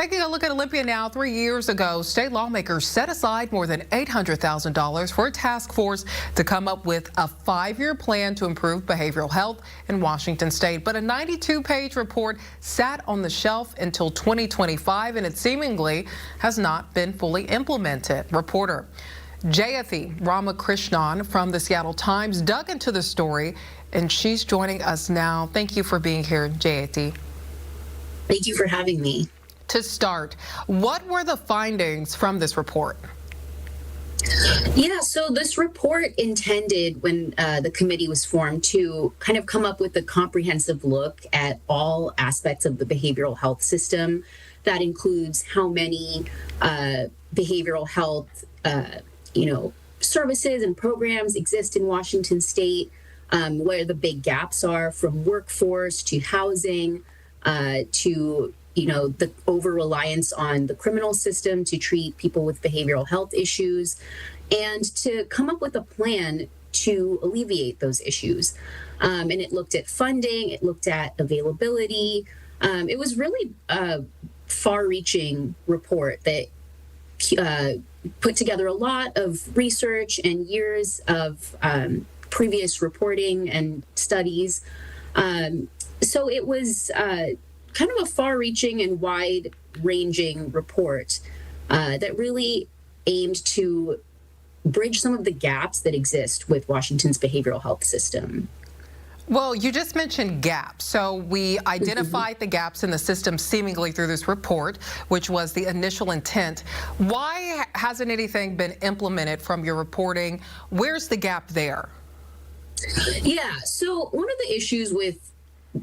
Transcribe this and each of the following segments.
Taking a look at Olympia now, 3 years ago, state lawmakers set aside more than $800,000 for a task force to come up with a 5-year plan to improve behavioral health in Washington state. But a 92-page report sat on the shelf until 2025, and it seemingly has not been fully implemented. Reporter Jayathi Ramakrishnan from the Seattle Times dug into the story, and she's joining us now. Thank you for being here, Jayathi. Thank you for having me. To start, what were the findings from this report? Yeah, so this report intended, when the committee was formed, to kind of come up with a comprehensive look at all aspects of the behavioral health system. That includes how many behavioral health services and programs exist in Washington state, where the big gaps are, from workforce to housing to the over-reliance on the criminal system to treat people with behavioral health issues, and to come up with a plan to alleviate those issues. And it looked at funding, it looked at availability. It was really a far-reaching report that put together a lot of research and years of previous reporting and studies. So it was kind of a far-reaching and wide-ranging report that really aimed to bridge some of the gaps that exist with Washington's behavioral health system. Well, you just mentioned gaps. So we identified the gaps in the system seemingly through this report, which was the initial intent. Why hasn't anything been implemented from your reporting? Where's the gap there? Yeah, so one of the issues with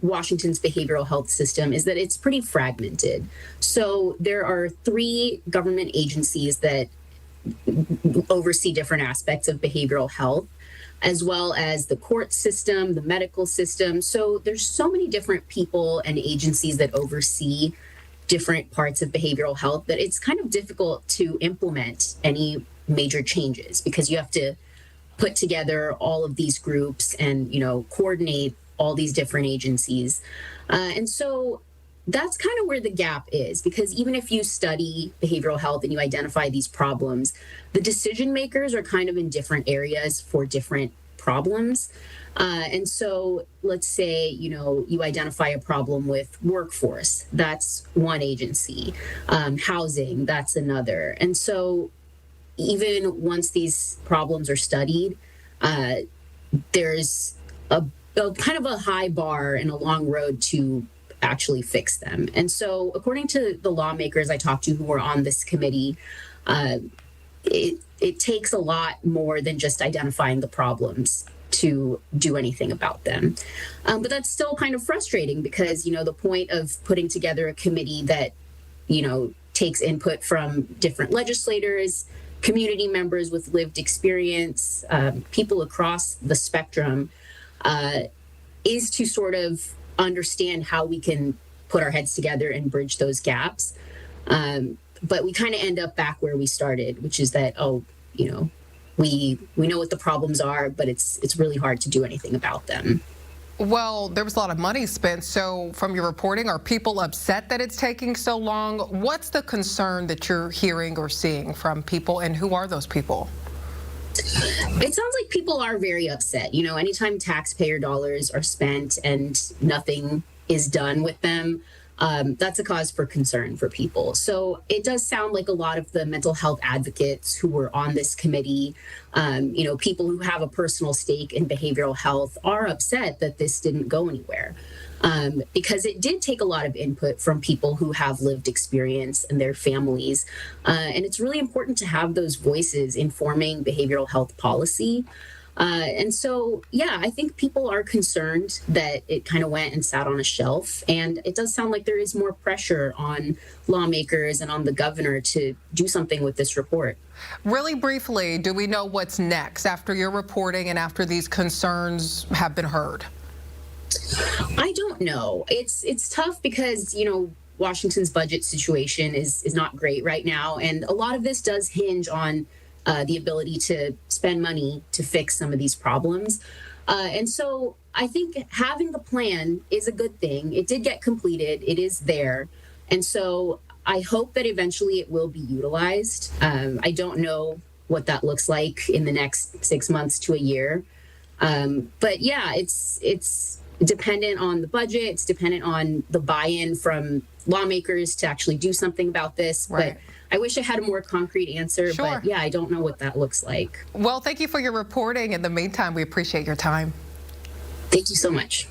Washington's behavioral health system is that it's pretty fragmented. So there are 3 government agencies that oversee different aspects of behavioral health, as well as the court system, the medical system. So there's so many different people and agencies that oversee different parts of behavioral health that it's kind of difficult to implement any major changes, because you have to put together all of these groups and, coordinate all these different agencies. And so that's kind of where the gap is, because even if you study behavioral health and you identify these problems, the decision makers are kind of in different areas for different problems. And so let's say, you identify a problem with workforce, that's one agency, housing, that's another. And so even once these problems are studied, there's a kind of a high bar and a long road to actually fix them. And so according to the lawmakers I talked to who were on this committee, it takes a lot more than just identifying the problems to do anything about them. But that's still kind of frustrating, because, the point of putting together a committee that, takes input from different legislators, community members with lived experience, people across the spectrum, is to sort of understand how we can put our heads together and bridge those gaps. But we kind of end up back where we started, which is that, we know what the problems are, but it's really hard to do anything about them. Well, there was a lot of money spent. So from your reporting, are people upset that it's taking so long? What's the concern that you're hearing or seeing from people, and who are those people? It sounds like people are very upset. Anytime taxpayer dollars are spent and nothing is done with them, that's a cause for concern for people. So it does sound like a lot of the mental health advocates who were on this committee, people who have a personal stake in behavioral health, are upset that this didn't go anywhere. Because it did take a lot of input from people who have lived experience and their families. And it's really important to have those voices informing behavioral health policy. And so, I think people are concerned that it kind of went and sat on a shelf. And it does sound like there is more pressure on lawmakers and on the governor to do something with this report. Really briefly, do we know what's next after your reporting and after these concerns have been heard? I don't know. It's tough because, Washington's budget situation is not great right now. And a lot of this does hinge on the ability to spend money to fix some of these problems. And so I think having the plan is a good thing. It did get completed. It is there. And so I hope that eventually it will be utilized. I don't know what that looks like in the next 6 months to a year. But yeah, it's dependent on the budget. It's dependent on the buy-in from lawmakers to actually do something about this. Right. But I wish I had a more concrete answer. Sure. But yeah, I don't know what that looks like. Well, thank you for your reporting. In the meantime, we appreciate your time. Thank you so much.